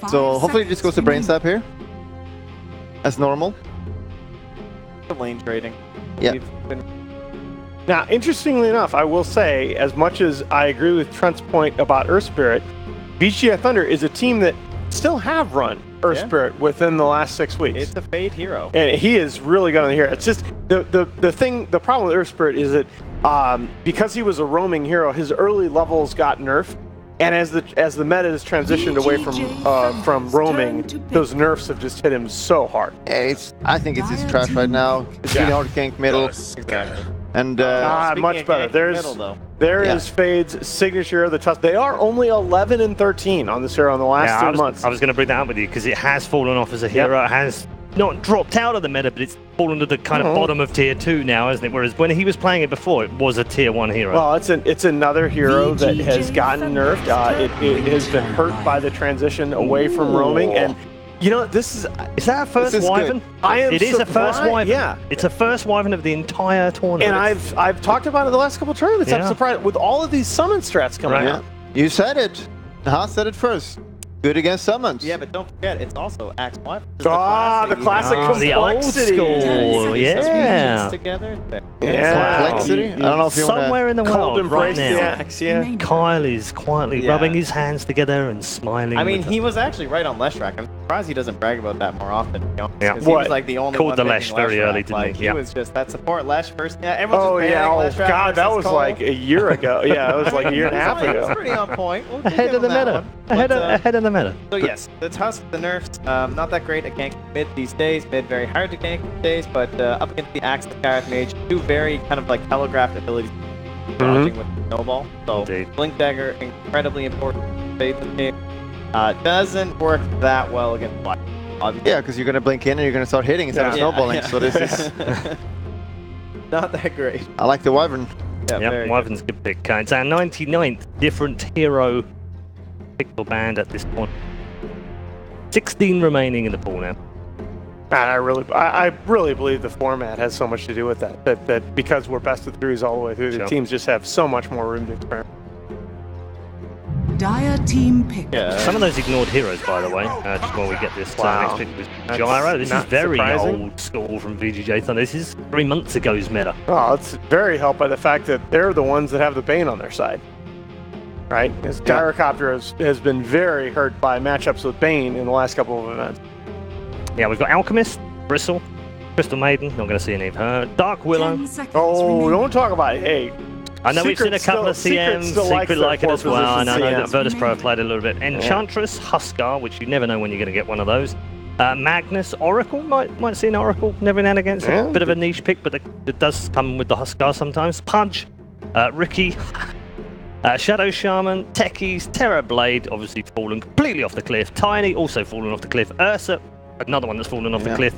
So hopefully it just goes to brain sap here. As normal. The lane trading. Yeah. Now, interestingly enough, I will say, as much as I agree with Trent's point about Earth Spirit, VGI Thunder is a team that still have run Earth Spirit within the last 6 weeks. It's a fade hero. And he is really going to hear it. It's just the problem with Earth Spirit is that because he was a roaming hero, his early levels got nerfed. And as the meta has transitioned away from roaming, those nerfs have just hit him so hard. Yeah, I think it's just trash right now. It's really hard to gank middle. Exactly. And much better. There is Fade's signature, the touch. They are only 11 and 13 on this hero in the last 2 months. I was going to bring that up with you because it has fallen off as a hero. It has not dropped out of the meta, but it's fallen to the kind of bottom of tier 2 now, isn't it? Whereas when he was playing it before, it was a tier 1 hero. Well, it's another hero that has gotten nerfed. It has been hurt by the transition away from roaming. And you know, is that a first Wyvern? It is a first Wyvern. Yeah, it's a first Wyvern of the entire tournament. And I've talked about it the last couple of tournaments. I'm surprised with all of these summon strats coming out. You said it. Haas said it first. Good against summons. Yeah, but don't forget, it's also Axe Wyvern. The classic complexity. The old school, yeah. Together. Complexity. I don't know if you somewhere in the world right now. Axe, Kyle is quietly rubbing his hands together and smiling. I mean, he was actually right on Leshrac. I'm surprised he doesn't brag about that more often. You know? Yeah. He was like the only called one the Lesh very early, didn't like, he? He was just that support Lesh first. Yeah, everyone's Oh God, that was like a year ago. Yeah, it was like a year and a half ago. It's pretty on point. We'll ahead of the meta. Ahead of the meta. So yes, the Tusk, the nerfs, not that great at ganking mid these days. Mid very hard to gank these days, but up against the Axe, the Carrot Mage, two very kind of like telegraphed abilities, dodging with the snowball. So Blink Dagger, incredibly important to fade the game. Doesn't work that well against Black. Yeah, because you're gonna blink in and you're gonna start hitting instead of snowballing. So this is not that great. I like the Wyvern. Yeah, Wyvern's a good pick. It's our 99th different hero pixel band at this point. 16 remaining in the pool now. And I really believe the format has so much to do with that. That because we're best of threes all the way through, the teams just have so much more room to experiment. Dire team pick. Some of those ignored heroes, by the way. Just while we get this next pick with Gyro. This is very old school from VGJ Thunder. This is 3 months ago's meta. Oh, it's very helped by the fact that they're the ones that have the Bane on their side. Right? His Gyrocopter has been very hurt by matchups with Bane in the last couple of events. Yeah, we've got Alchemist, Bristle, Crystal Maiden, not going to see any of her. Dark Willow. Oh, don't talk about it. Hey, I know we've seen a couple of CMs, Secret like it as well, and I know that Virtus Pro played a little bit. Enchantress, Huskar, which you never know when you're going to get one of those. Magnus, Oracle, might see an Oracle every now and again. It's a bit of a niche pick, but it does come with the Huskar sometimes. Pudge, Ricky, Shadow Shaman, Techies, Terra Blade, obviously fallen completely off the cliff. Tiny, also fallen off the cliff. Ursa, another one that's fallen off the cliff.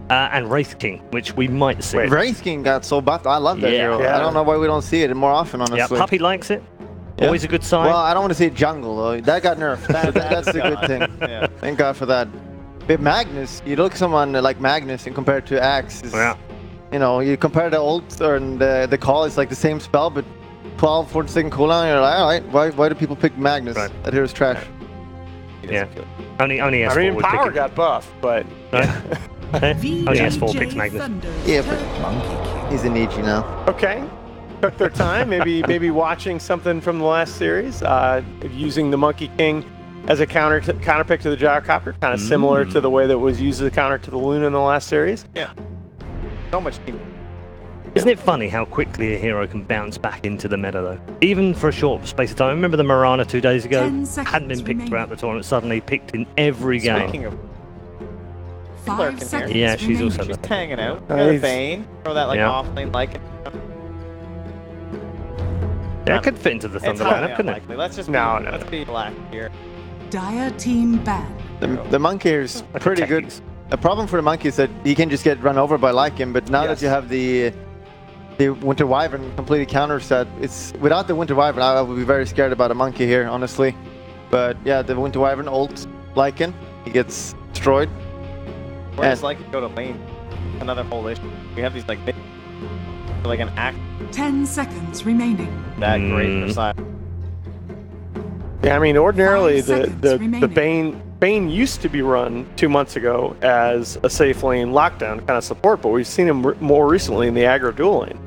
And Wraith King, which we might see. Wraith King got so buffed. I love that hero. I don't know why we don't see it more often, honestly. Yeah, Puppy likes it. Always a good sign. Well, I don't want to see jungle, though. That got nerfed. That's a good thing. Thank God for that. But Magnus, you look at someone like Magnus and compare it to Axe. You know, you compare the ult and the call, it's like the same spell, but 12, 14 second cooldown, you're like, alright, why do people pick Magnus? That hero's trash. Yeah. Only S4 I mean, would Power pick got buffed, but... Only S4 picks Magnus. Yeah, but he's a Nietzsche now. Okay. Took their time, maybe watching something from the last series, using the Monkey King as a counter pick to the Gyrocopter, kind of similar to the way that was used as a counter to the Luna in the last series. Yeah. So much team. Isn't it funny how quickly a hero can bounce back into the meta, though? Even for a short space of time. I remember the Mirana 2 days ago. Hadn't been picked throughout the tournament, suddenly picked in every game. Speaking of... 5 seconds yeah, she's also She's hanging out. Got a Bane. Throw that like off lane like it. Yeah, it could fit into the Thunder lineup, couldn't it? Let's just let's be black here. Dire team ban. The Monkey here is pretty good. The problem for the Monkey is that he can just get run over by Lycan, but now that you have the Winter Wyvern completely counters that, it's without the Winter Wyvern I would be very scared about a Monkey here, honestly. But yeah, the Winter Wyvern ult Lycan, he gets destroyed. Where does Lycan go to lane? Another whole issue. We have these like big, like an act. 10 seconds remaining. That great for side. Yeah, I mean, ordinarily the Bane Bane used to be run 2 months ago as a safe lane lockdown kind of support, but we've seen him more recently in the aggro dual lane.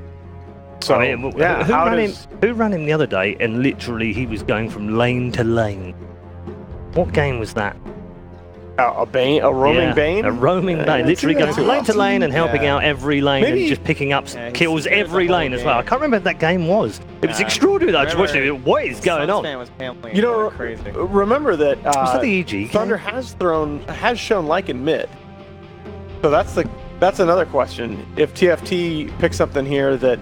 So, I mean, yeah, who ran him the other day and literally he was going from lane to lane? What game was that? A roaming Bane? A roaming Bane, literally going from lane to lane and helping out every lane and just picking up kills every lane as well. I can't remember what that game was. It was extraordinary though, just watching it. What is going on? You know, crazy. Remember that, was that the EG Thunder has shown Lycan mid. So that's another question. If TFT picks something here that,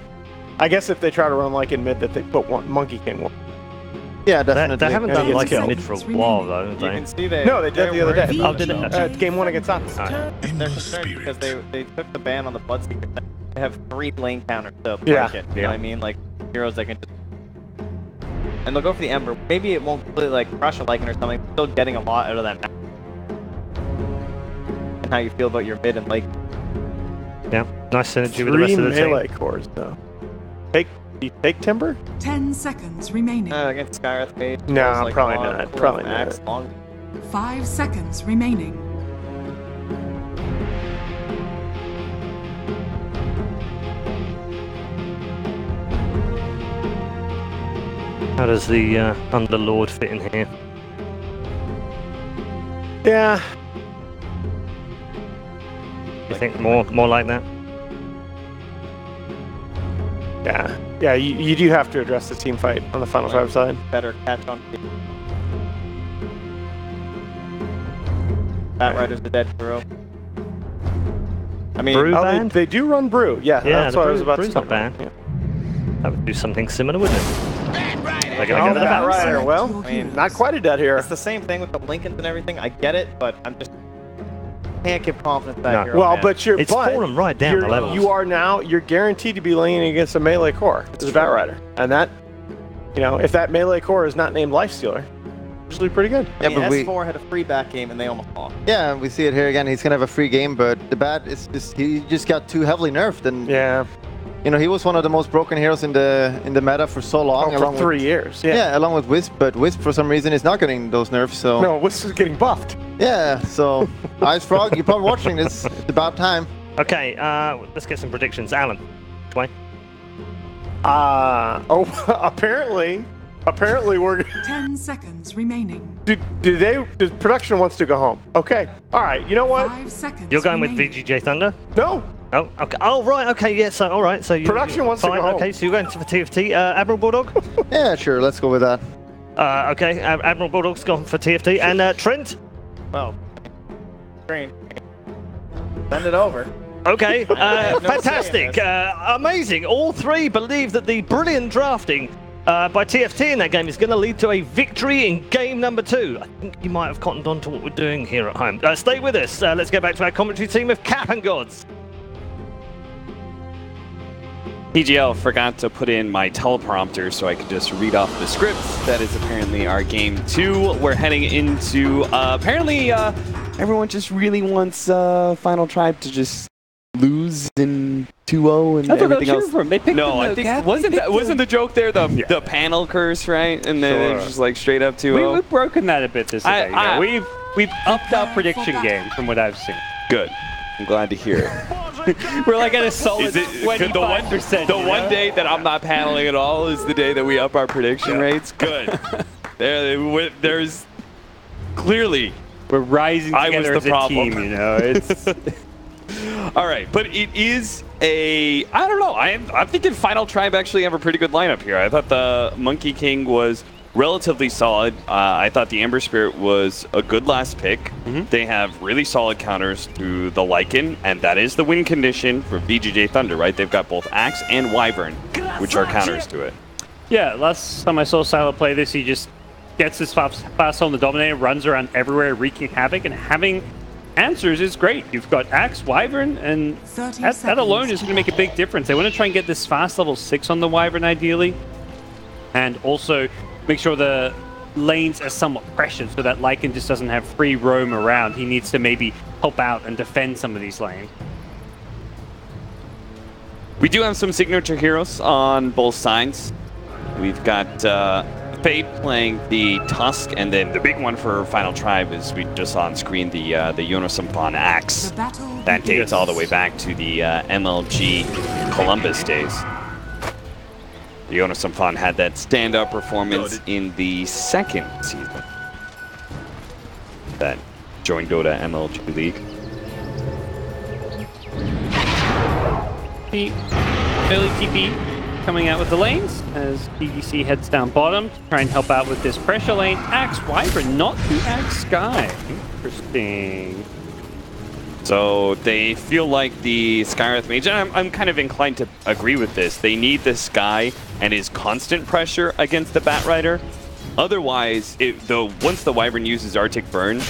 I guess if they try to run Lycan mid, that they put Monkey King one. Yeah, definitely. They haven't done like a mid for a while, though, have they? You can see No, they did the other day. Oh, did it? Game 1 against Optus. They're concerned because they took the ban on the Bloodseeker. They have 3 lane counters to break it. You know what I mean? Like, heroes that can just... And they'll go for the Ember. Maybe it won't really, like, crush a Lycan or something. Still getting a lot out of that map. And how you feel about your mid and late. Yeah, nice synergy with the rest of the team. 3 melee cores, though. Take Timber? 10 seconds remaining. Against Skywrath Mage. No, like probably not. Probably not. 5 seconds remaining. How does the Underlord fit in here? Yeah. You think more like that? Yeah, you do have to address the team fight on the Final 5 side. Better catch on. Batrider's the dead hero. I mean, they do run Brew. Yeah, that's what I was about to say. Not bad. Yeah. That would do something similar, wouldn't it? They're gonna go to the Batrider. Well, I mean, not quite a dead hero. It's the same thing with the Lincolns and everything. I get it, but I'm just can't give confidence that hero. Well, man. but it's fallen right down the levels. You're guaranteed to be laning against a melee core. It's a Batrider, and that, if that melee core is not named Lifestealer, usually pretty good. I mean, S4 had a free back game and they almost lost. Yeah, we see it here again. He's gonna have a free game, but the Bat is he just got too heavily nerfed, and he was one of the most broken heroes in the meta for so long. For 3 years. Yeah, along with Wisp, but Wisp for some reason is not getting those nerfs. So no, Wisp is getting buffed. Yeah, so Ice Frog, you're probably watching this. It's about time. Okay, let's get some predictions. Alan, Dwayne. Apparently we're 10 seconds remaining. Does production wants to go home? Okay, all right. You know what? 5 seconds. You're going remaining. with VGJ Thunder? No. Oh, okay. Oh, right. Okay, yeah. So, all right. So production wants to go home. Okay, so you're going for TFT. Admiral Bulldog? Yeah, sure. Let's go with that. Okay, Admiral Bulldog's gone for TFT, and Trent. Well, green. Send it over. Okay, fantastic, amazing. All three believe that the brilliant drafting by TFT in that game is going to lead to a victory in game number 2. I think you might have cottoned on to what we're doing here at home. Stay with us. Let's go back to our commentary team of Cap and Gods. PGL forgot to put in my teleprompter so I could just read off the script. That is apparently our game 2. We're heading into, apparently everyone just really wants Final Tribe to just lose in 2-0 and everything else. No, I think wasn't the joke there the panel curse, right? And then it was just like straight up 2-0. We've broken that a bit this day. We've upped our prediction game from what I've seen. Good. I'm glad to hear it. We're like at a solid 25%. The one day that I'm not paneling at all is the day that we up our prediction rates. Good. There's clearly we're rising together as a team. It's all right, but it is I don't know. I'm thinking Final Tribe actually have a pretty good lineup here. I thought the Monkey King was relatively solid. I thought the Ember Spirit was a good last pick. They have really solid counters to the Lycan, and that is the win condition for VGJ Thunder, right? They've got both Axe and Wyvern, which are counters to it. Yeah, last time I saw Silo play this, he just gets his fast on the Dominator, runs around everywhere, wreaking havoc, and having answers is great. You've got Axe, Wyvern, and that alone is going to make a big difference. They want to try and get this fast level 6 on the Wyvern, ideally, and also make sure the lanes are somewhat pressured so that Lycan just doesn't have free roam around. He needs to maybe help out and defend some of these lanes. We do have some signature heroes on both sides. We've got Fate playing the Tusk, and then the big one for Final Tribe is we just saw on screen the Yonosumpon Axe. That dates all the way back to the MLG Columbus days. The Yonosumpon had that stand-up performance in the second season that joined Dota MLG League. The early TP coming out with the lanes as DDC heads down bottom to try and help out with this pressure lane. Axe Wyvern, not to Axe Sky. Interesting. So they feel like the Skywrath Mage, and I'm kind of inclined to agree with this. They need the Sky and his constant pressure against the Batrider. Otherwise, once the Wyvern uses Arctic Burn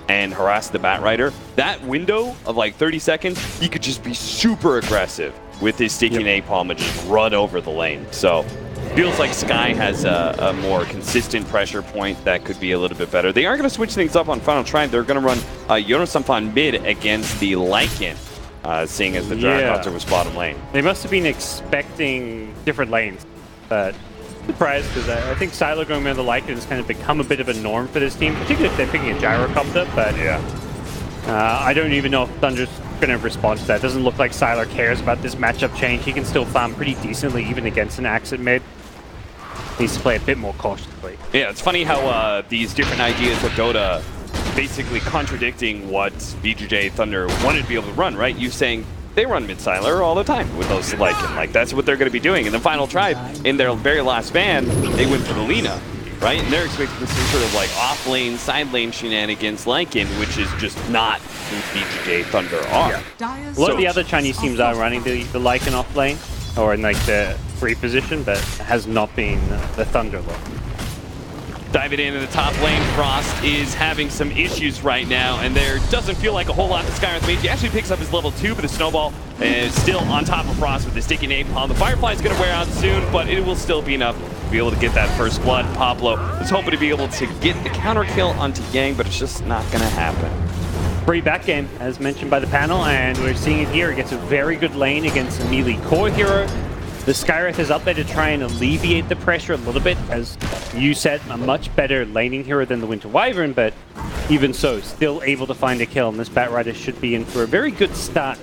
and harass the Batrider, that window of like 30 seconds, he could just be super aggressive with his sticky napalm and just run over the lane. So feels like Sky has a more consistent pressure point that could be a little bit better. They are going to switch things up on Final Tribe. They're going to run Yonosumpon mid against the Lycan, seeing as the Dragon Hunter was bottom lane. They must have been expecting different lanes, but surprised because I think Sylar going around the Lycan has kind of become a bit of a norm for this team, particularly if they're picking a Gyrocopter, but I don't even know if Thunder's going to respond to that. Doesn't look like Sylar cares about this matchup change. He can still farm pretty decently even against an Axe at mid. Needs to play a bit more cautiously. Yeah, it's funny how these different ideas of Dota basically contradicting what BJJ Thunder wanted to be able to run, right? You saying they run mid Sylar all the time with those Lycan. Like, that's what they're going to be doing. And the Final Tribe, in their very last ban, they went for the Lina, right? And they're expecting some sort of like off-lane, side-lane shenanigans Lycan, which is just not who BJJ Thunder are. Yeah. A lot of the other Chinese teams are running the Lycan off lane, or in like the free position, but has not been the Thunder look. Diving into the top lane, Frost is having some issues right now, and there doesn't feel like a whole lot to Skywrath Mage. He actually picks up his level 2, but the Snowball is still on top of Frost with the sticky napalm. The Firefly is going to wear out soon, but it will still be enough to be able to get that first blood. Pablo is hoping to be able to get the counter kill onto Yang, but it's just not going to happen. Free back game, as mentioned by the panel, and we're seeing it here. It gets a very good lane against a melee core hero. The Skywrath is up there to try and alleviate the pressure a little bit. As you said, a much better laning hero than the Winter Wyvern, but even so, still able to find a kill, and this Batrider should be in for a very good start.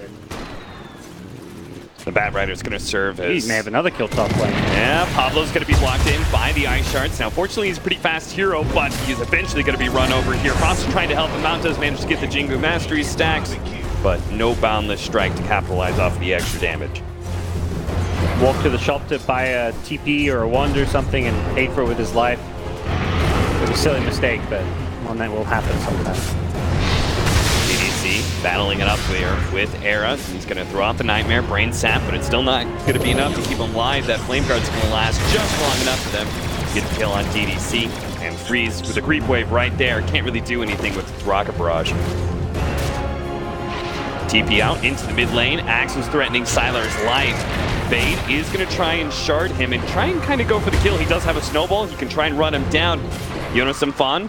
The Batrider is going to serve as... He may have another kill top lane. Yeah, Pablo's going to be blocked in by the Ice Shards. Now, fortunately, he's a pretty fast hero, but he's eventually going to be run over here. Frost is trying to help him out, does manage to get the Jingu Mastery stacks, but no Boundless Strike to capitalize off the extra damage. Walk to the shop to buy a TP or a wand or something and pay for it with his life. It was a silly mistake, but one that will happen sometimes. DDC battling it up here with Era. He's going to throw out the Nightmare, Brain Sap, but it's still not going to be enough to keep him live. That Flame Guard's going to last just long enough for them to get a kill on DDC. And Freeze with a creep wave right there. Can't really do anything with Rocket Barrage. TP out into the mid lane. Axe was threatening Sylar's life. Fade is going to try and shard him and try and kind of go for the kill. He does have a snowball. He can try and run him down. Yonosumpon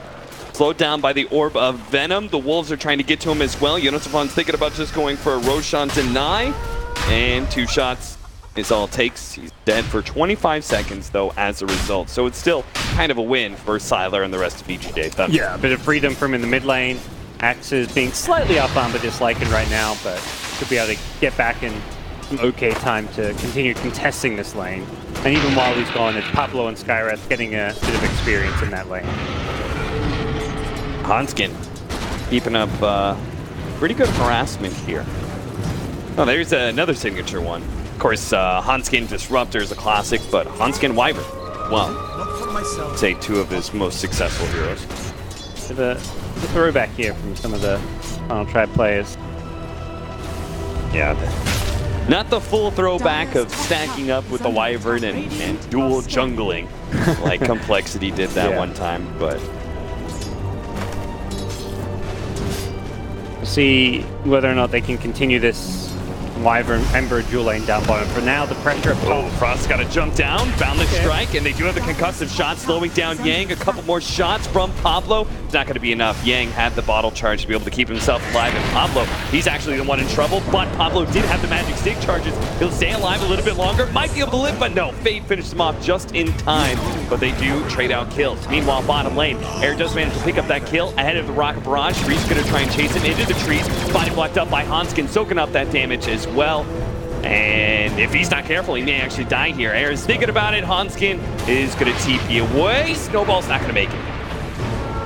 slowed down by the Orb of Venom. The Wolves are trying to get to him as well. Yonosumpon's thinking about just going for a Roshan deny. And 2 shots is all it takes. He's dead for 25 seconds, though, as a result. So it's still kind of a win for Sylar and the rest of BJJ Thunder. Yeah, a bit of freedom from in the mid lane. Axe is being slightly up-armed by this Lycan right now, but should be able to get back in some okay time to continue contesting this lane. And even while he's gone, it's Pablo and Skywrath getting a bit of experience in that lane. Hanskin keeping up pretty good harassment here. Oh, there's another signature one. Of course, Hanskin Disruptor is a classic, but Hanskin Wyvern, well, I'd say 2 of his most successful heroes. The throwback here from some of the Final Tribe players. Yeah, not the full throwback of stacking up with the Wyvern and dual jungling like Complexity did that one time, but... We'll see whether or not they can continue this Wyvern, Ember, dual lane down bottom. For now, the pressure of Oh, Frost's got to jump down, boundless strike, and they do have the concussive shot slowing down Yang. A couple more shots from Pablo. It's not going to be enough. Yang had the bottle charge to be able to keep himself alive, and Pablo, he's actually the one in trouble, but Pablo did have the magic stick charges. He'll stay alive a little bit longer, might be able to live, but no, Fade finished him off just in time, but they do trade out kills. Meanwhile, bottom lane, Air does manage to pick up that kill ahead of the Rocket Barrage. Freeze going to try and chase him into the trees, body blocked up by Hanskin, soaking up that damage as well. And if he's not careful, he may actually die here. Air is thinking about it. Hanskin is going to TP away. Snowball's not going to make it.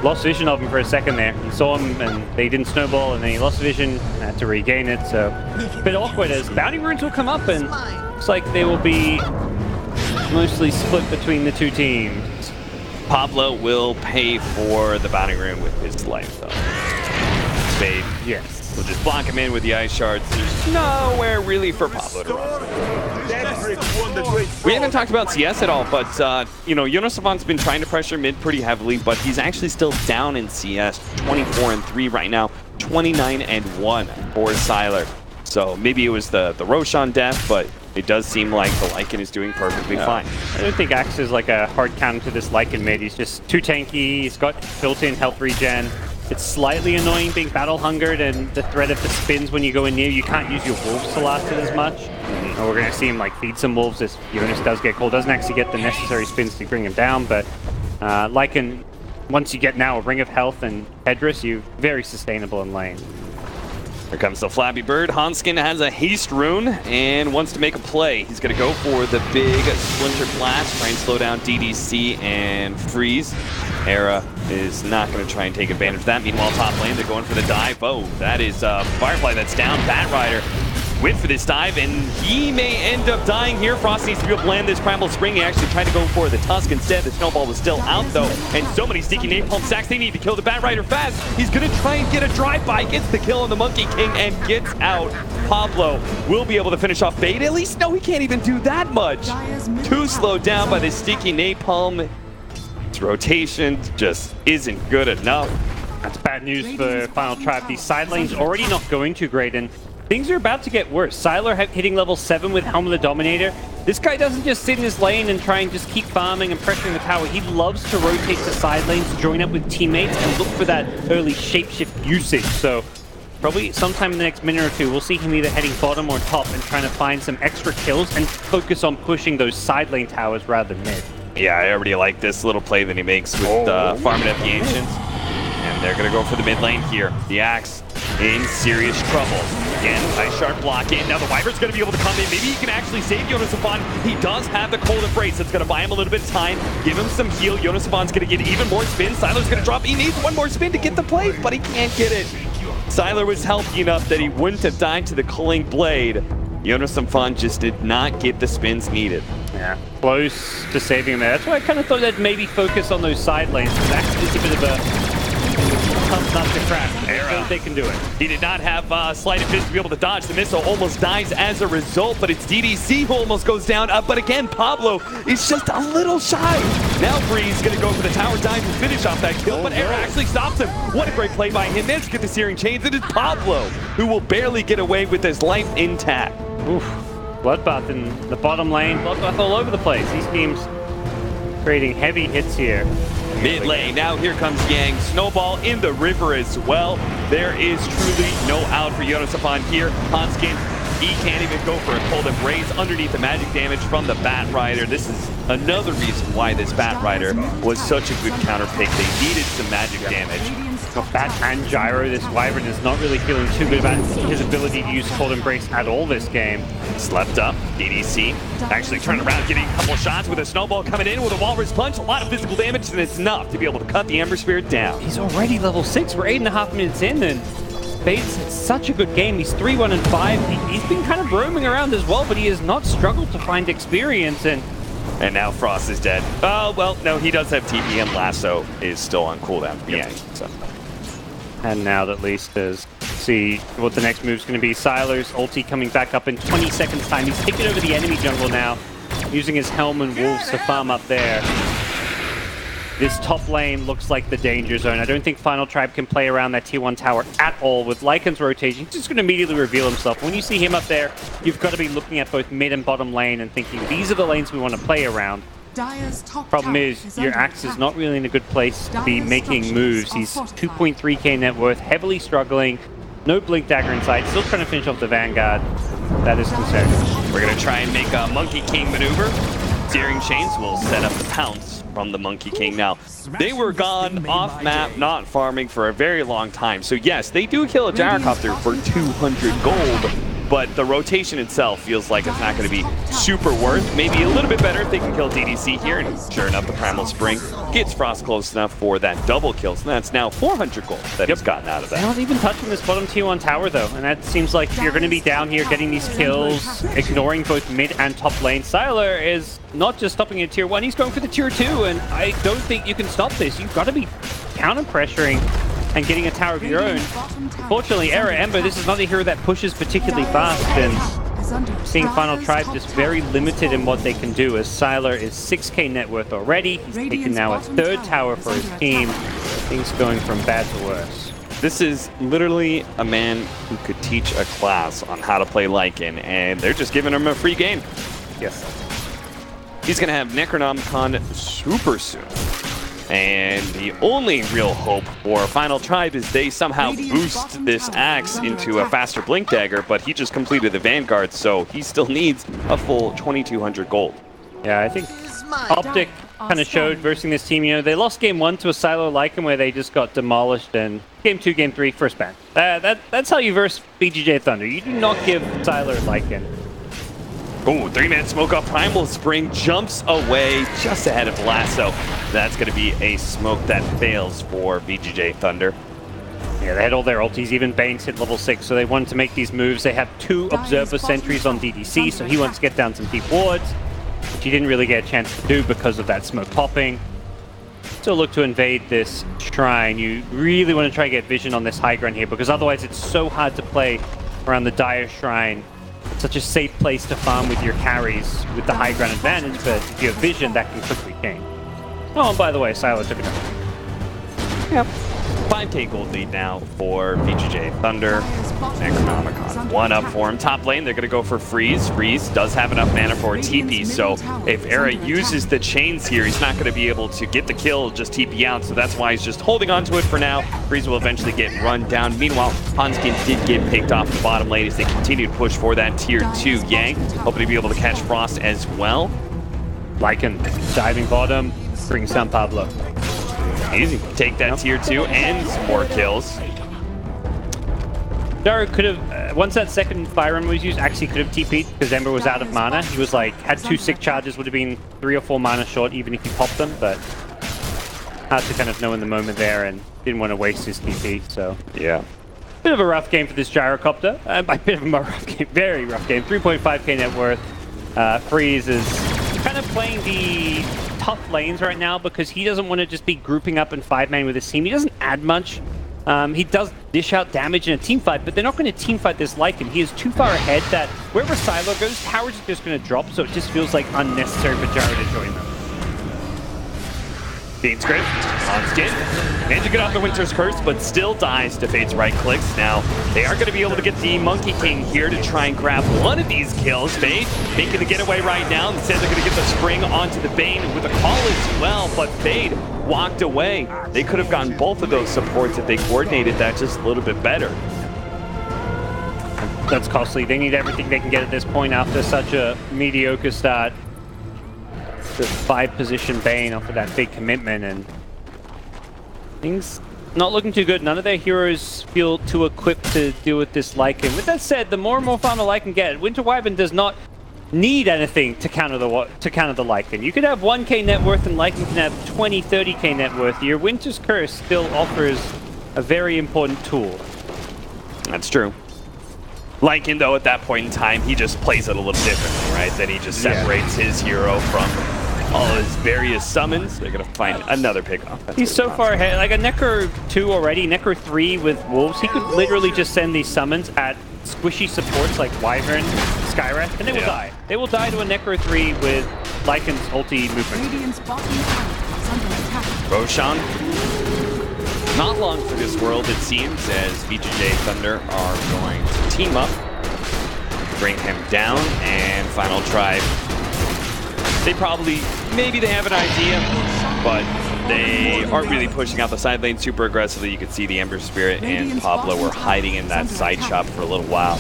Lost vision of him for a second there. He saw him and they didn't snowball, and then he lost vision, had to regain it. So a bit awkward as bounty runes will come up, and looks like they will be mostly split between the two teams. Pablo will pay for the bounty rune with his life, though. Fade. Yes. We'll just block him in with the ice shards. There's nowhere really for Pablo to run. We haven't talked about CS at all, but you know, Yonosavant's been trying to pressure mid pretty heavily, but he's actually still down in CS, 24-3 right now, 29-1 for Sylar. So maybe it was the Roshan death, but it does seem like the Lycan is doing perfectly fine. I don't think Axe is like a hard counter to this Lycan mid. He's just too tanky. He's got built-in health regen. It's slightly annoying being battle hungered and the threat of the spins when you go in near. You can't use your wolves to last it as much. And we're going to see him like feed some wolves as Jonas does get cold. Doesn't actually get the necessary spins to bring him down, but Lycan, once you get now a Ring of Health and Hedris, you're very sustainable in lane. Here comes the Flappy Bird. Hanskin has a haste rune and wants to make a play. He's going to go for the big Splinter Blast, try and slow down DDC and Freeze. Era is not going to try and take advantage of that. Meanwhile, top lane, they're going for the dive. Oh, that is Firefly that's down. Batrider went for this dive, and he may end up dying here. Frost needs to be able to land this Primal Spring. He actually tried to go for the Tusk instead. The Snowball was still out, though, and so many sneaky napalm stacks. They need to kill the Batrider fast. He's going to try and get a drive-by, gets the kill on the Monkey King, and gets out. Pablo will be able to finish off Fade. At least, no, he can't even do that much. Too slowed down by the sneaky napalm. His rotation just isn't good enough. That's bad news for Final Tribe. These side lanes already not going too great, and things are about to get worse. Sylar hitting level 7 with Helm of the Dominator. This guy doesn't just sit in his lane and try and just keep farming and pressuring the tower. He loves to rotate to side lanes, join up with teammates, and look for that early shapeshift usage. So probably sometime in the next minute or two, we'll see him either heading bottom or top and trying to find some extra kills and focus on pushing those side lane towers rather than mid. Yeah, I already like this little play that he makes with farming up the Ancients. And they're going to go for the mid lane here. The Axe in serious trouble. Again, nice sharp block in. Now the Wyvern's going to be able to come in. Maybe he can actually save Yonosavant. He does have the Cold Embrace. That's going to buy him a little bit of time, give him some heal. Yonosavant's going to get even more spins. Sylar's going to drop. He needs one more spin to get the play, but he can't get it. Sylar was healthy enough that he wouldn't have died to the Culling Blade. Yonosavant just did not get the spins needed. Yeah, close to saving him there. That's why I kind of thought they'd maybe focus on those side lanes, because actually it's a bit of a tough nut to crack. Era, they can do it. He did not have sleight of fist to be able to dodge. The missile almost dies as a result, but it's DDC who almost goes down. But again, Pablo is just a little shy. Now Freeze going to go for the tower dive and finish off that kill, but Era actually stops him. What a great play by him. Managed to get the Searing Chains. It is Pablo who will barely get away with his life intact. Oof. Bloodbath in the bottom lane. Bloodbath all over the place. These teams creating heavy hits here. Mid lane, now here comes Yang. Snowball in the river as well. There is truly no out for Yonosavant here. Hanskin, he can't even go for a Cold Embrace underneath the magic damage from the Batrider. This is another reason why this Batrider was such a good counter pick. They needed some magic damage. Got Bat and Gyro. This Wyvern is not really feeling too good about his ability to use Cold Embrace at all this game. Slept up, DDC. Actually turned around, getting a couple shots with a Snowball coming in with a Walrus Punch. A lot of physical damage, and it's enough to be able to cut the Ember Spirit down. He's already level 6. We're 8.5 minutes in, and Fade's had such a good game. He's 3-1-5. He's been kind of roaming around as well, but he has not struggled to find experience. And now Frost is dead. Oh, well, no, he does have TP, and Lasso is still on cooldown. Yeah. So. And now at least as see what the next move's going to be. Sylar's ulti coming back up in 20 seconds time. He's taking over the enemy jungle now, using his Helm and Wolves to farm up there. this top lane looks like the danger zone. I don't think Final Tribe can play around that tier 1 tower at all. With Lycan's rotation, he's just going to immediately reveal himself. When you see him up there, you've got to be looking at both mid and bottom lane and thinking, these are the lanes we want to play around. Problem is, your Axe is not really in a good place to be making moves. He's 2.3k net worth, heavily struggling, no Blink Dagger in sight, still trying to finish off the Vanguard. That is concerning. We're going to try and make a Monkey King maneuver. Searing Chains will set up the pounce from the Monkey King. Now, they were gone off map, not farming for a very long time. So yes, they do kill a Gyrocopter for 200 gold, but the rotation itself feels like it's not going to be super worth. Maybe a little bit better if they can kill DDC here, and sure enough, the Primal Spring gets Frost close enough for that double kill. So that's now 400 gold that he's gotten out of that. They're not even touching this bottom tier 1 tower though, and that seems like you're going to be down here getting these kills, ignoring both mid and top lane. Sylar is not just stopping at tier 1, he's going for the tier 2, and I don't think you can stop this. You've got to be counter-pressuring and getting a tower of your own. Fortunately, Era Ember, this is not a hero that pushes particularly fast, and seeing Final Tribe just very limited in what they can do, as Sylar is 6k net worth already. He's taken now a 3rd tower for his team. Things going from bad to worse. This is literally a man who could teach a class on how to play Lycan, and they're just giving him a free game. Yes. He's going to have Necronomicon super soon. And the only real hope for Final Tribe is they somehow boost this Axe into a faster Blink Dagger, but he just completed the Vanguard, so he still needs a full 2,200 gold. Yeah, I think Optic kind of showed versing this team. You know, they lost game 1 to a Silo Lycan where they just got demolished, and game 2, game 3, first ban. That's how you verse BGJ Thunder. You do not give Silo Lycan. Oh, 3-man smoke up. Primal Spring jumps away just ahead of Lasso. That's going to be a smoke that fails for BGJ Thunder. Yeah, they had all their ultis. Even Bane's hit level 6, so they wanted to make these moves. They have 2 Observer Sentries on DDC, so he wants to get down some deep wards, which he didn't really get a chance to do because of that smoke popping. Still look to invade this shrine. You really want to try to get vision on this high ground here, because otherwise it's so hard to play around the Dire Shrine. It's such a safe place to farm with your carries with the high ground advantage, but if you have vision, that can quickly change. Oh, and by the way, Silo took it out. Yep. 5k gold lead now for BGJ Thunder. Necronomicon 1 up for him. Top lane, they're going to go for Freeze. Freeze does have enough mana for a TP, so if Era uses the chains here, he's not going to be able to get the kill, just TP out, so that's why he's just holding on to it for now. Freeze will eventually get run down. Meanwhile, Hanskin did get picked off the bottom lane as they continue to push for that tier 2 gank, hoping to be able to catch Frost as well. Lycan diving bottom, brings down Pablo. Easy. Take that tier 2 and some more kills. Daru could have, once that second Fire Ember was used, actually could have TP'd because Ember was out of mana. He was like, had 2 sick charges, would have been 3 or 4 mana short even if he popped them, but hard to kind of know in the moment there, and didn't want to waste his TP, so. Yeah. Bit of a rough game for this Gyrocopter. By bit of a rough game, very rough game. 3.5k net worth. Freeze is kind of playing the tough lanes right now because he doesn't want to just be grouping up in 5-man with his team. He doesn't add much. He does dish out damage in a team fight, but they're not going to team fight this Lycan. He is too far ahead that wherever Silo goes, towers are just going to drop, so it just feels like unnecessary for Gyro to join them. Being script on skin. Managed to get off the Winter's Curse, but still dies to Fate's right clicks. Now, they are going to be able to get the Monkey King here to try and grab one of these kills. Fate making the getaway right now. Instead, they're going to get the Spring onto the Bane with a call as well, but Fate walked away. They could have gotten both of those supports if they coordinated that just a little bit better. That's costly. They need everything they can get at this point after such a mediocre start. The 5-position Bane off of that big commitment, and things not looking too good. None of their heroes feel too equipped to deal with this Lycan. With that said, the more and more farm the Lycan get, Winter Wyvern does not need anything to counter the Lycan. You could have 1k net worth and Lycan can have 20, 30k net worth. Your Winter's Curse still offers a very important tool. That's true. Lycan, though, at that point in time, he just plays it a little differently, right? Then he just separates his hero from all his various summons. They're going to find another pickoff. He's so far ahead. Like a Necro 2 already, Necro 3 with Wolves. He could literally just send these summons at squishy supports like Wyvern, Skywrath, and they will die. They will die to a Necro 3 with Lycan's ulti movement. Radiant's bottom tower is under attack. Roshan, not long for this world, it seems, as VGJ Thunder are going to team up, bring him down, and Final Tribe. They probably, maybe they have an idea, but they aren't really pushing out the side lane super aggressively. You can see the Ember Spirit and Pablo were hiding in that side shop for a little while.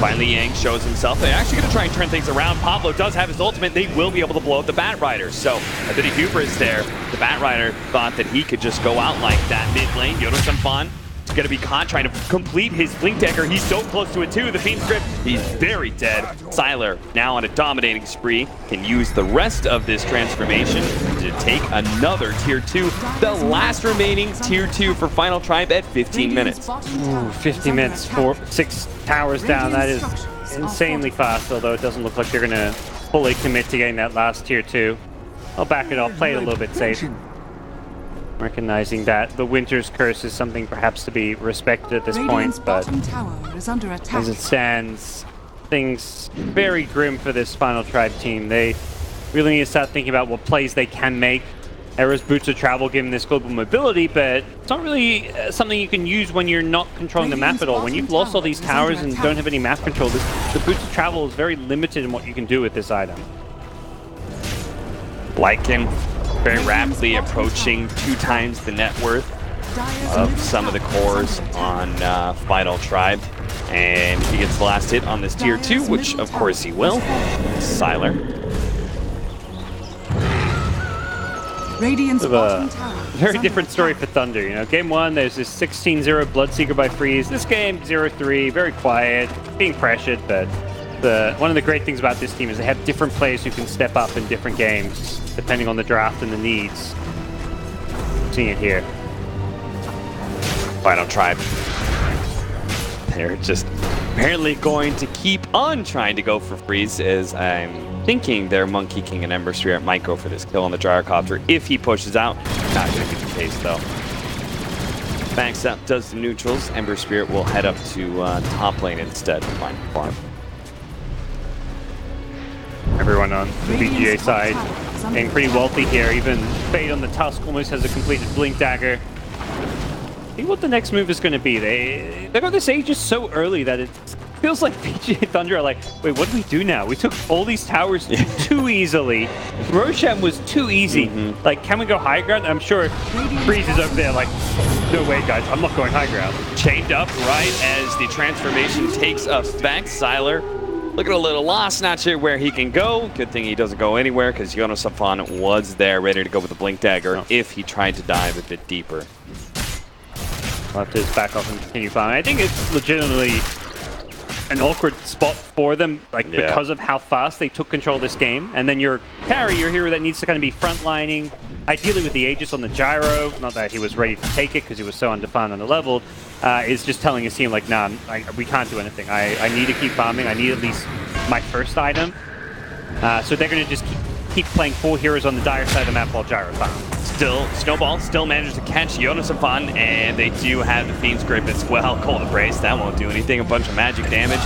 Finally, Yang shows himself. They're actually going to try and turn things around. Pablo does have his ultimate. They will be able to blow up the Bat Rider. So a bit of hubris there. The Bat Rider thought that he could just go out like that mid lane. Yoda-Sanfan is going to be caught trying to complete his Blink Dagger. He's so close to it too. The Fiend's Grip, he's very dead. Sylar now on a dominating spree. Can use the rest of this transformation to take another tier 2. The last remaining tier 2 for Final Tribe at 15 minutes. Ooh, 50 minutes, 6 towers down. That is insanely fast, although it doesn't look like they're going to fully commit to getting that last tier 2. I'll back it off, play it a little bit safe. Recognizing that the Winter's Curse is something perhaps to be respected at this point, but as it stands, things very grim for this Final Tribe team. They really need to start thinking about what plays they can make. Era's Boots of Travel given this global mobility, but it's not really something you can use when you're not controlling the map at all. When you've lost all these towers and don't have any map control, the Boots of Travel is very limited in what you can do with this item. Lycan very rapidly approaching 2 times the net worth of some of the cores on Final Tribe. And if he gets the last hit on this tier 2, which of course he will, Sylar. Radiant's bottom tower. Very different story for Thunder. You know, game 1, there's this 16-0 Bloodseeker by Freeze. This game, 0-3, very quiet, being pressured, but one of the great things about this team is they have different players who can step up in different games, depending on the draft and the needs. Seeing it here. Final Tribe. They're just apparently going to keep on trying to go for Freeze, as I'm thinking their Monkey King and Ember Spirit might go for this kill on the Gyrocopter if he pushes out. Not going to be the case, though. Backs up, does the neutrals. Ember Spirit will head up to top lane instead to find farm. Everyone on the VGA side being pretty wealthy here. Even Fade on the Tusk almost has a completed Blink Dagger. I think what the next move is going to be. They got this Aegis so early that it feels like VGA Thunder are like, wait, what do we do now? We took all these towers too easily. Roshan was too easy. Like, can we go high ground? I'm sure Freeze is over there like, no way, guys, I'm not going high ground. Chained up right as the transformation takes effect. Sylar looking a little lost, not sure where he can go. Good thing he doesn't go anywhere, because Yoda-Sanfan was there ready to go with the Blink Dagger if he tried to dive a bit deeper. We'll have to just back off and continue farming. I think it's legitimately an awkward spot for them, like because of how fast they took control of this game. And then your carry, your hero that needs to kind of be frontlining, ideally with the Aegis on the gyro, not that he was ready to take it because he was so undefined and underleveled, is just telling his team like, nah, we can't do anything. I need to keep farming. I need at least my first item. So they're going to just keep playing 4 heroes on the dire side of the map while gyro farm. Still, Snowball still manages to catch Yoda-Sanfan, and they do have the Fiend's Grip as well. Cold Embrace, that won't do anything. A bunch of magic damage.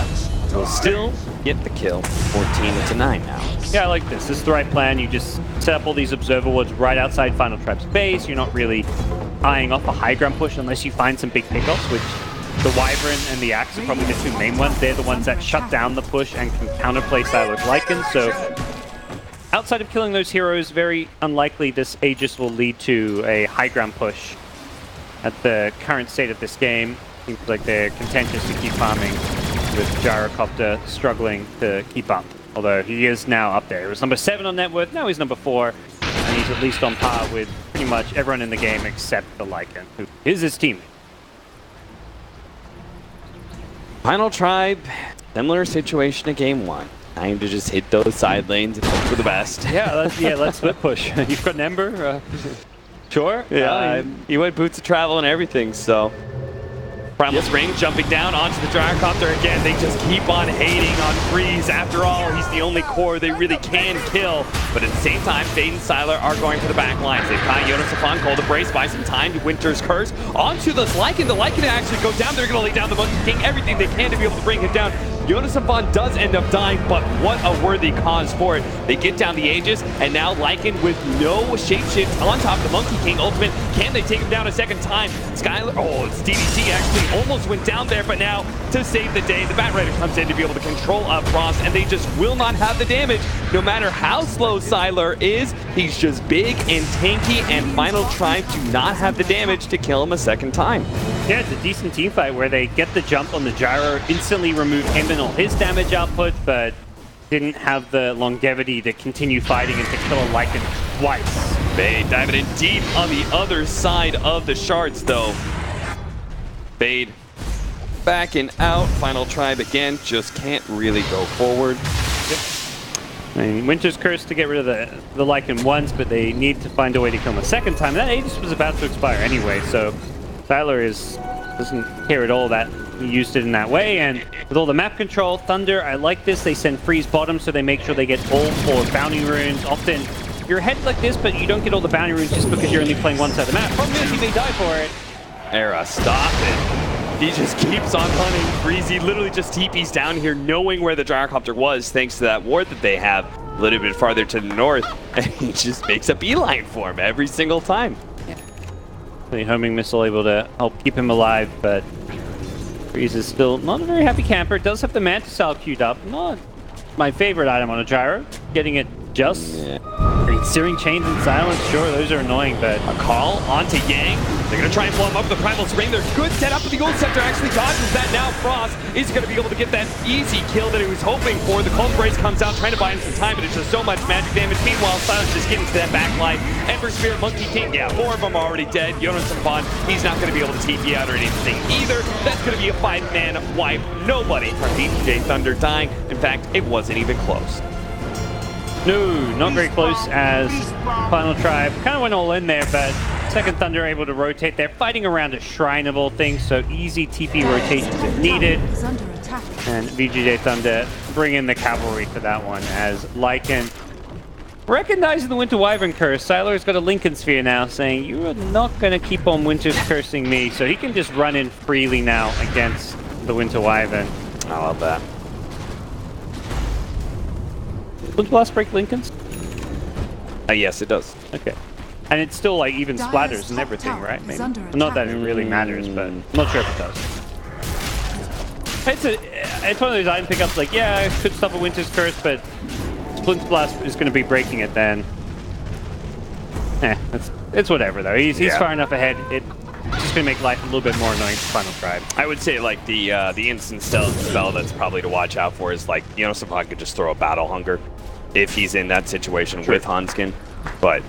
Will still get the kill. 14-9 now. Yeah, I like this. This is the right plan. You just set up all these observer wards right outside Final Tribe's base. You're not really eyeing off a high ground push unless you find some big pickoffs, which the Wyvern and the Axe are probably the 2 main ones. They're the ones that shut down the push and can counterplay Sylar's Lycan. So outside of killing those heroes, very unlikely this Aegis will lead to a high ground push. At the current state of this game, seems like they're content just to keep farming, with Gyrocopter struggling to keep up. Although he is now up there. He was number 7 on net worth, now he's number 4. And he's at least on par with pretty much everyone in the game except the Lycan, who is his teammate. Final Tribe, similar situation to game 1. Time to just hit those side lanes and hope for the best. Let's split push. You've got an Ember. Sure. Yeah, he went Boots of Travel and everything, so. Primal Spring jumping down onto the Gyrocopter again. They just keep on hating on Freeze. After all, he's the only core they really can kill. But at the same time, Fade and Sylar are going for the back lines. They've caught Yoda-Sanfan, Cold Embrace, buy some time to Winter's Curse. Onto the Lycan. The Lycan actually go down. They're going to lay down the Monkey King. Everything they can to be able to bring him down. Jonas and Vaughn does end up dying, but what a worthy cause for it. They get down the Aegis, and now Lycan with no shapeshift on top of the Monkey King ultimate. Can they take him down a second time? Skylar, oh, it's DDT actually almost went down there, but now to save the day, the Batrider comes in to be able to control Frost, and they just will not have the damage. No matter how slow Skylar is, he's just big and tanky, and Final Tribe do not have the damage to kill him a second time. Yeah, it's a decent team fight where they get the jump on the gyro, instantly remove him and all his damage output, but didn't have the longevity to continue fighting and to kill a Lycan twice. Fade diving in deep on the other side of the shards, though. Fade backing out. Final Tribe again just can't really go forward. I mean, Winter's Curse to get rid of the Lycan once, but they need to find a way to kill him a second time. That Aegis was about to expire anyway, so Tyler doesn't care at all that he used it in that way. And with all the map control, Thunder, I like this. They send freeze bottom, so they make sure they get all 4 bounty runes. Often you're ahead like this, but you don't get all the bounty runes just because you're only playing one side of the map. Problem is, you may die for it. Era, stop it. He just keeps on running. Freezy literally just TP's down here, knowing where the gyrocopter was, thanks to that ward that they have a little bit farther to the north. And he just makes a beeline for him every single time. The homing missile able to help keep him alive, but Freeze is still not a very happy camper. Does have the Mantis Cell queued up. Not my favorite item on a gyro. Getting it just. Searing Chains and Silence, sure, those are annoying, but a call onto Yang. They're going to try and blow him up with the Primal Ring. They're good set up, but the Gold Scepter actually dodges that. Now Frost is going to be able to get that easy kill that he was hoping for. The Cold Embrace comes out, trying to buy him some time, but it's just so much magic damage. Meanwhile, Silence just getting to that backlight. Ember Spirit, Monkey King, yeah, 4 of them are already dead. Jonas and Vaughn, he's not going to be able to TP out or anything either. That's going to be a 5-man wipe. Nobody from DJ Thunder dying. In fact, it wasn't even close. No, not very close, as Final Tribe kind of went all in there, but Second Thunder able to rotate. They're fighting around a shrine of all things, so easy TP rotations if needed. And VGJ Thunder bring in the cavalry for that one, as Lycan, recognizing the Winter Wyvern curse, Sylar's got a Lincoln Sphere now, saying, you are not going to keep on Winter's cursing me, so he can just run in freely now against the Winter Wyvern. I love that. Would Blast break Lincolns? Yes, it does. Okay. And it's still like even splatters and everything, right? Maybe. Not that it really matters, but I'm not sure if it does. It's one of those item pickups like, yeah, I could stop a Winter's Curse, but Splint Blast is going to be breaking it then. It's whatever though. He's far enough ahead. It's just going to make life a little bit more annoying for Final Tribe. I would say like the instant spell that's probably to watch out for is like, Jonas and Vaughn could just throw a Battle Hunger if he's in that situation with Hanskin. But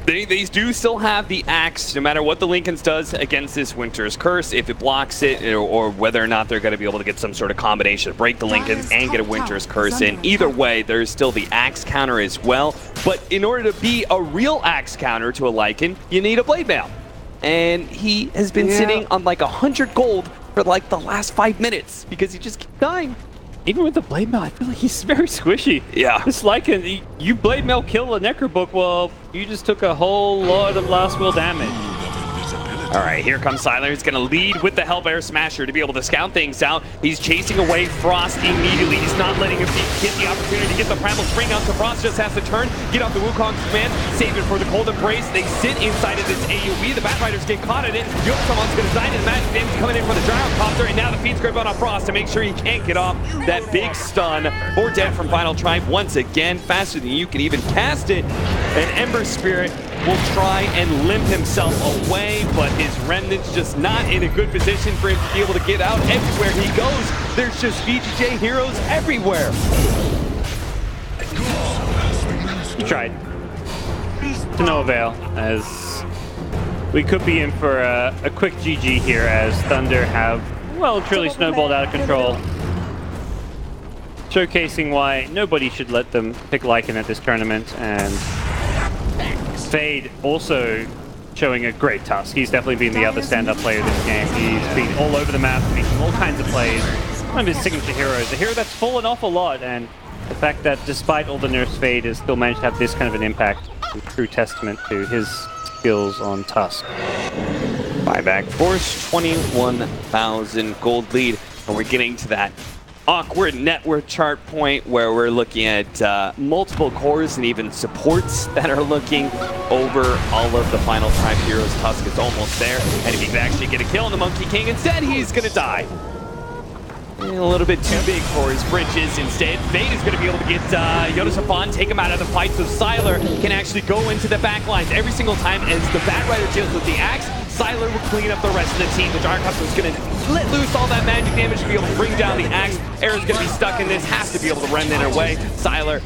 they do still have the Axe, no matter what the Lincolns does against this Winter's Curse, if it blocks it, or whether or not they're going to be able to get some sort of combination to break the Lincolns and get a Winter's Curse in. Either way, there's still the Axe counter as well. But in order to be a real Axe counter to a Lycan, you need a Blade Mail. And he has been sitting on like 100 gold for like the last 5 minutes because he just keeps dying. Even with the Blade Mail, I feel like he's very squishy. Yeah. It's like you Blade Mail kill a Necrobook, well, you just took a whole lot of Last Will damage. All right, here comes Sylar. He's going to lead with the Hellbear Smasher to be able to scout things out. He's chasing away Frost immediately. He's not letting him get the opportunity to get the Primal Spring out. So Frost just has to turn, get off the Wukong's command, save it for the Cold Embrace. They sit inside of this AoE. The Batriders get caught in it. Someone's going to die, and the magic damage coming in for the Gyrocopter, and now the Feed's grip on Frost to make sure he can't get off that big stun. 4 dead from Final Tribe once again, faster than you can even cast it. And Ember Spirit will try and limp himself away, but his remnant's just not in a good position for him to be able to get out. Everywhere he goes, there's just VGJ heroes everywhere. He tried. To no avail, as we could be in for a quick GG here, as Thunder have, well, truly snowballed out of control. Showcasing why nobody should let them pick Lycan at this tournament, and Fade also showing a great Tusk. He's definitely been the other stand-up player this game. He's been all over the map, making all kinds of plays. One of his signature heroes, a hero that's fallen off a lot, and the fact that despite all the nerfs, Fade has still managed to have this kind of an impact is a true testament to his skills on Tusk. Buyback force, 21,000 gold lead, and we're getting to that awkward network chart point where we're looking at multiple cores and even supports that are looking over all of the Final Tribe heroes. Tusk is almost there, and if he can actually get a kill on the Monkey King, instead he's gonna die. A little bit too big for his bridges. Instead, Fade is going to be able to get Yoda take him out of the fight, so Sylar can actually go into the back lines every single time as the Bad Rider deals with the axe. Sylar will clean up the rest of the team. The Dark Hustle is going to let loose all that magic damage to be able to bring down the axe. Era's going to be stuck in this, has to be able to run in her way. Sylar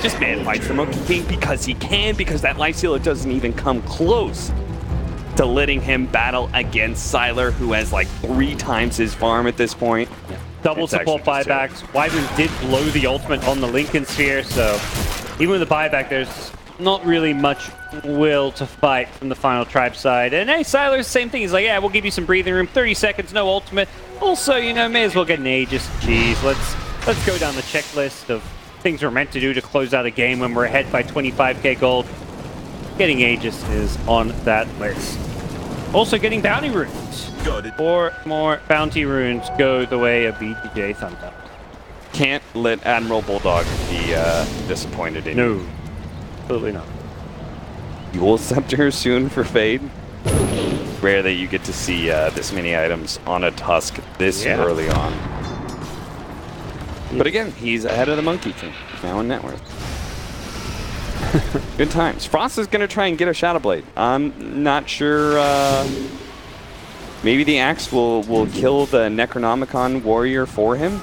just man fights the Monkey King because he can, because that life stealer doesn't even come close to letting him battle against Sylar, who has like 3 times his farm at this point. Yeah. Double support buybacks. Wyvern did blow the ultimate on the Lincoln Sphere, so even with the buyback, there's not really much will to fight from the Final Tribe side. And hey, Sylar's same thing. He's like, yeah, we'll give you some breathing room. 30 seconds, no ultimate. Also, you know, may as well get an Aegis. Jeez, let's go down the checklist of things we're meant to do to close out a game when we're ahead by 25k gold. Getting Aegis is on that list. Also getting bounty runes. 4 more bounty runes go the way of BTJ Thunder. Can't let Admiral Bulldog be disappointed in you. No, absolutely not. Dual Scepter soon for Fade. Rare that you get to see this many items on a Tusk this early on. But again, he's ahead of the Monkey King, now in net worth. Good times. Frost is going to try and get a Shadow Blade. I'm not sure. Maybe the axe will kill the Necronomicon warrior for him.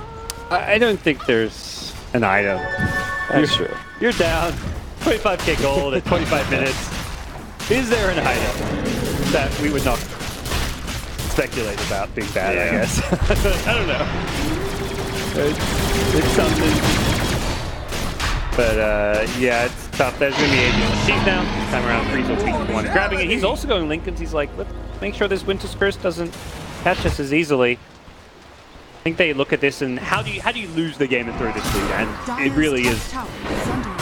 I don't think there's an item. That's true. You're down 25k gold at 25 minutes. Is there an item that we would not speculate about being bad, I guess? I don't know. It's something. But yeah, it's tough. There's going to be Aegis Chief now. This time around, Freeze will beat one. Grabbing it. He's also going Lincoln's. He's like, let's make sure this Winter's Curse doesn't catch us as easily. I think they look at this and how do you lose the game and throw this lead? And it really is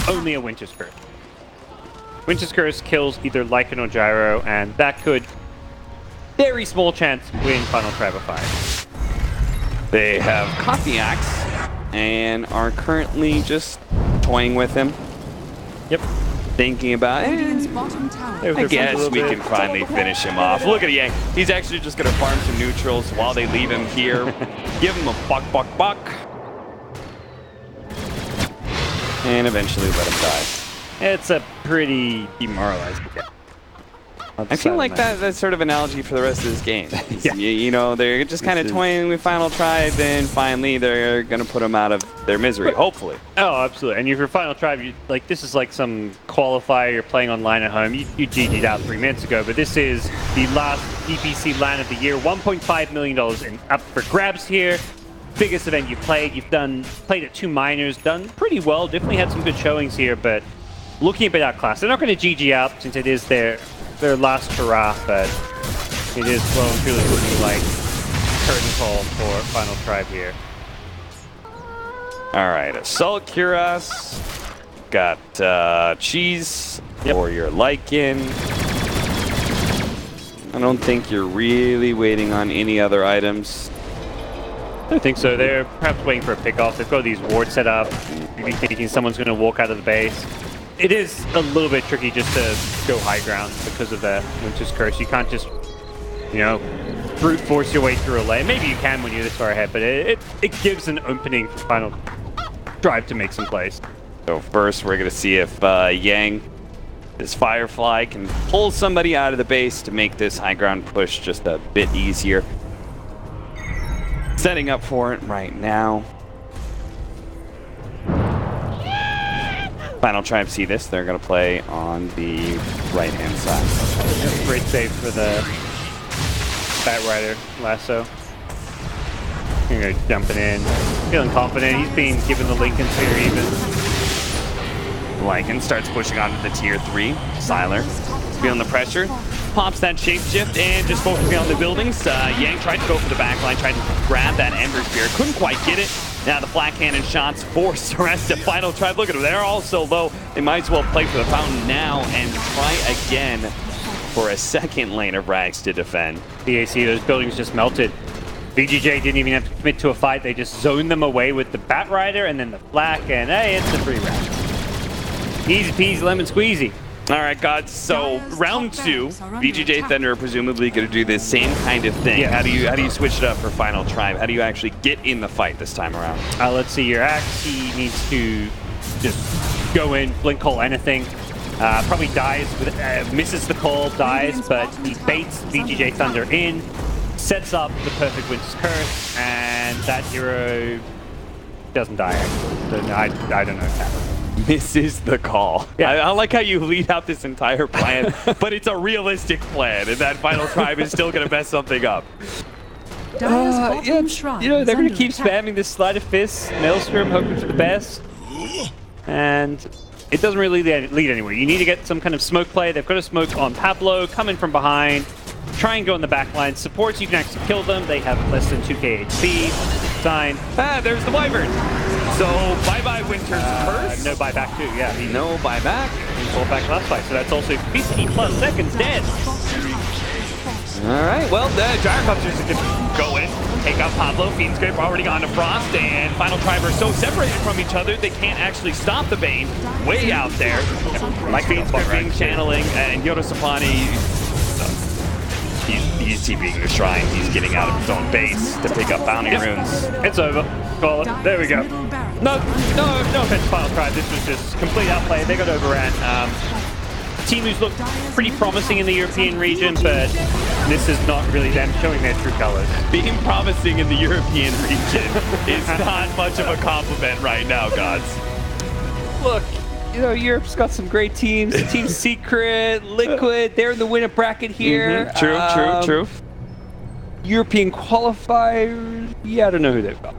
only a Winter's Curse. Winter's Curse kills either Lycan or Gyro, and that could very small chance win Final Tribe of 5. They have caught the axe and are currently just toying with him. Yep. Thinking about it. I guess we can finally finish him off. Look at Yang. He's actually just going to farm some neutrals while they leave him here. Give him a buck. And eventually let him die. It's a pretty demoralizing game. I feel like that's sort of analogy for the rest of this game. Yeah. You know, they're just kind of toying with Final Tribe, and finally they're going to put them out of their misery, hopefully. Oh, absolutely. And if you're Final Tribe, like this is like some qualifier you're playing online at home. You GG'd out 3 minutes ago, but this is the last DPC LAN of the year. $1.5 million up for grabs here. Biggest event you've played. You've played at 2 minors, done pretty well. Definitely had some good showings here, but looking a bit outclassed. They're not going to GG out since it is their last hurrah, but it is well and truly looking like curtain call for Final Tribe here. All right, Assault Cuirass, got Cheese for your Lycan. I don't think you're really waiting on any other items. I don't think so. They're perhaps waiting for a pickoff. They've got these wards set up. Maybe thinking someone's going to walk out of the base. It is a little bit tricky just to go high ground because of the Winter's Curse. You can't just, you know, brute force your way through a lane. Maybe you can when you're this far ahead, but it gives an opening for Final Tribe to make some plays. So first, we're going to see if Yang, this Firefly, can pull somebody out of the base to make this high ground push just a bit easier. Setting up for it right now. Final Tribe see this. They're going to play on the right-hand side. Great save for the Bat Rider lasso. You're jumping in, feeling confident. He's being given the Lincoln Sphere even. Lycan starts pushing onto the tier 3. Sylar feeling the pressure. Pops that shapeshift and just focusing on the buildings. Yang tried to go for the backline, tried to grab that Ember Spear. Couldn't quite get it. Now the Flak Cannon shots force the rest of Final Tribe. Look at them, they're all so low. They might as well play for the fountain now and try again for a second lane of Rags to defend. BAC, those buildings just melted. VGJ didn't even have to commit to a fight. They just zoned them away with the Bat Rider and then the Flak, and hey, it's a 3 round. Easy peasy, lemon squeezy. All right, guys. So round 2, VGJ Thunder are presumably going to do this same kind of thing. Yes. How do you switch it up for Final Tribe? How do you actually get in the fight this time around? Let's see, your Axe, he needs to just go in, blink call anything. Probably dies, misses the call, dies, but he baits VGJ Thunder in, sets up the perfect Winter's Curse, and that hero doesn't die. So no, I don't know if that. Misses the call. Yeah. I like how you lead out this entire plan, but it's a realistic plan, and that Final Tribe is still going to mess something up. Yeah, you know, they're going to keep spamming this Sleight of Fist, Maelstrom, hoping for the best, and it doesn't really lead anywhere. You need to get some kind of smoke play. They've got a smoke on Pablo, come in from behind, try and go in the back line. Supports, you can actually kill them. They have less than 2k HP. Sign. There's the Wyvern. So, bye-bye Winter's Curse. No buyback too, yeah. No buyback. He fought back last fight, so that's also 50 plus seconds dead. All right, well, the Gyrocopters are going to go in, take out Pablo. Fiendscrape already gone to Frost, and Final Tribe are so separated from each other, they can't actually stop the Bane way out there. Like Fiendscrape being channeling, and Yoda Sapani, he's TPing the Shrine. He's getting out of his own base to pick up Bounty Runes. It's over. Call it. There we go. No offense, Final Tribe. This was just complete outplay. They got overran. Team who's looked pretty promising in the European region, but this is not really them showing their true colors. Being promising in the European region is not much of a compliment right now, gods. Look, you know, Europe's got some great teams. Team Secret, Liquid, they're in the winner bracket here. True. European qualifiers, yeah, I don't know who they've got.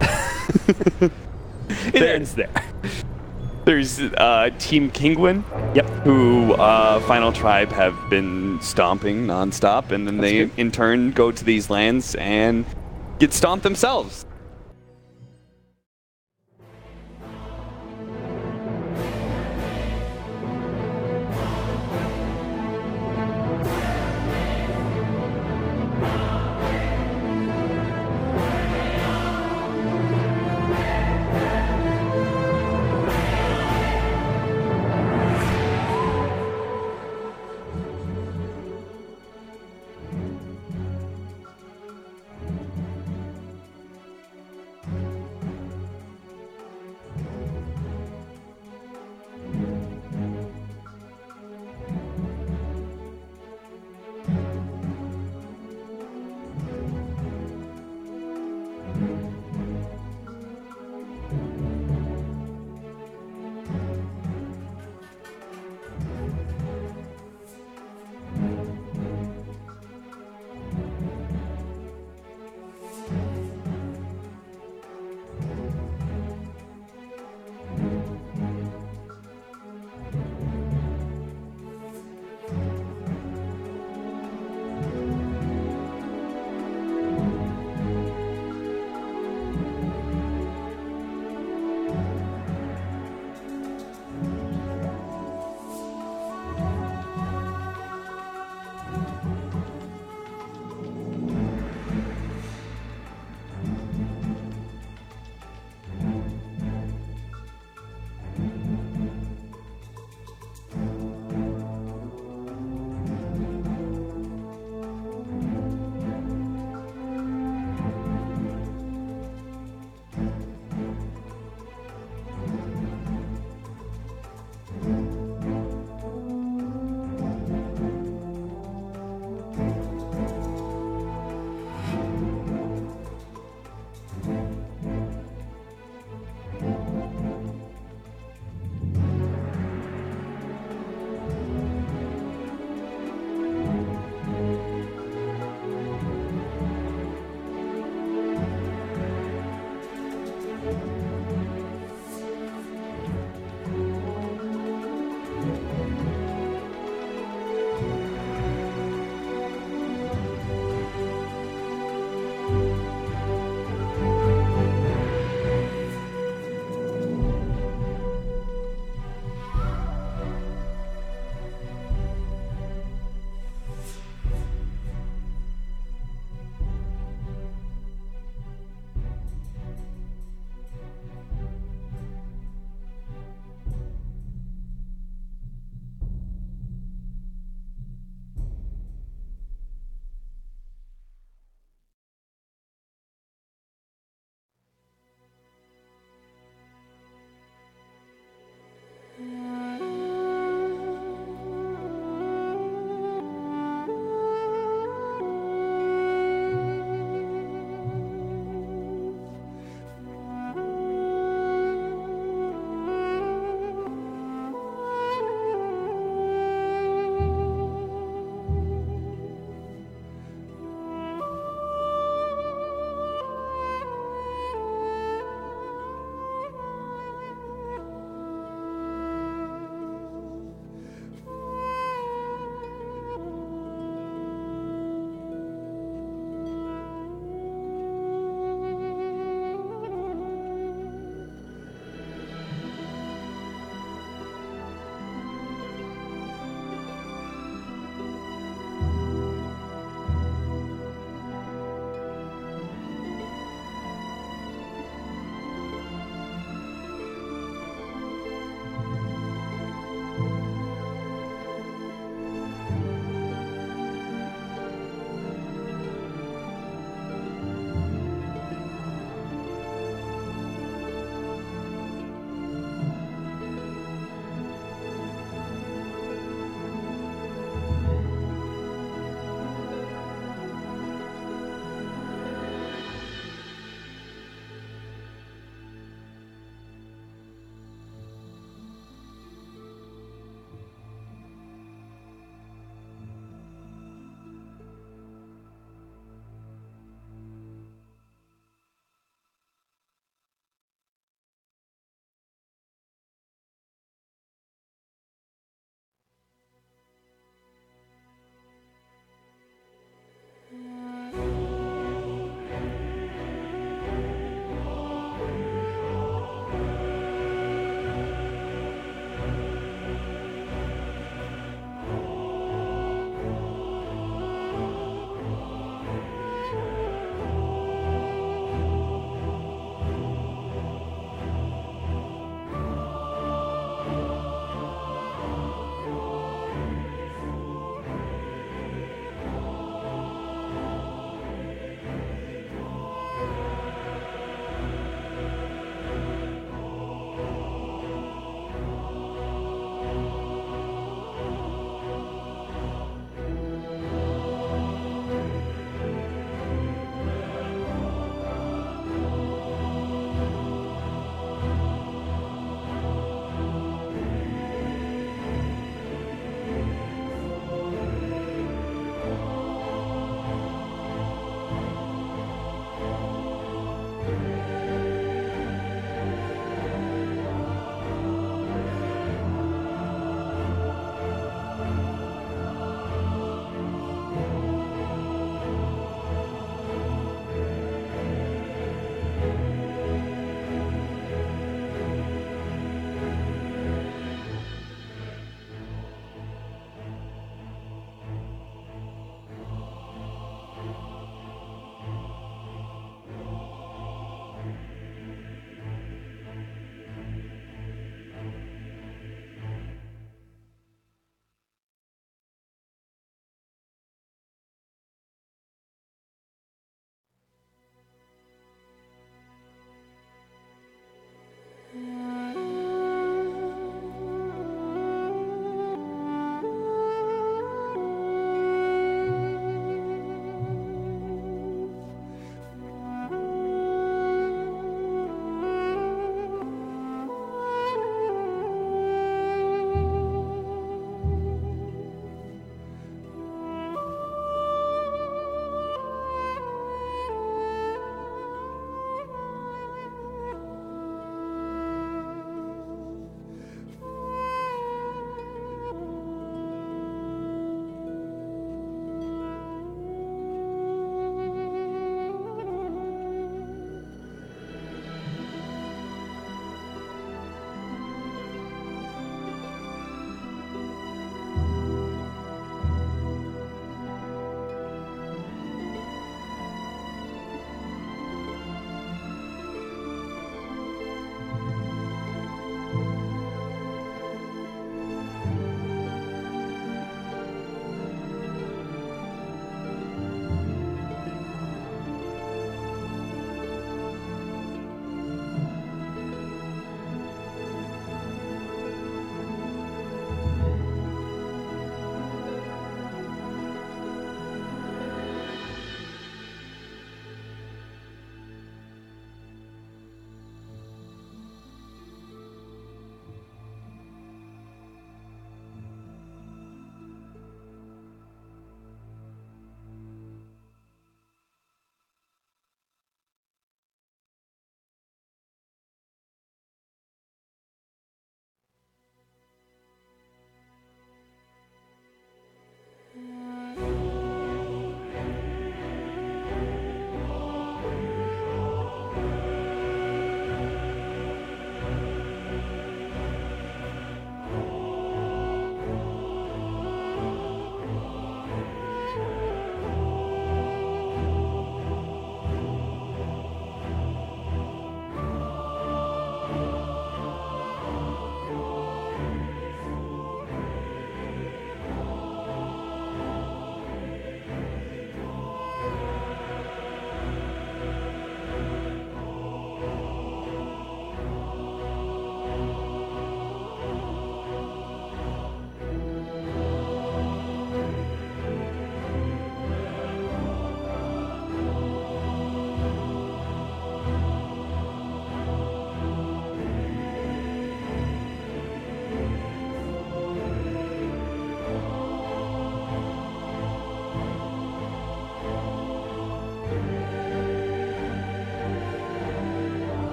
It ends there. There's Team Kingwin, who Final Tribe have been stomping nonstop, and then in turn go to these lands and get stomped themselves.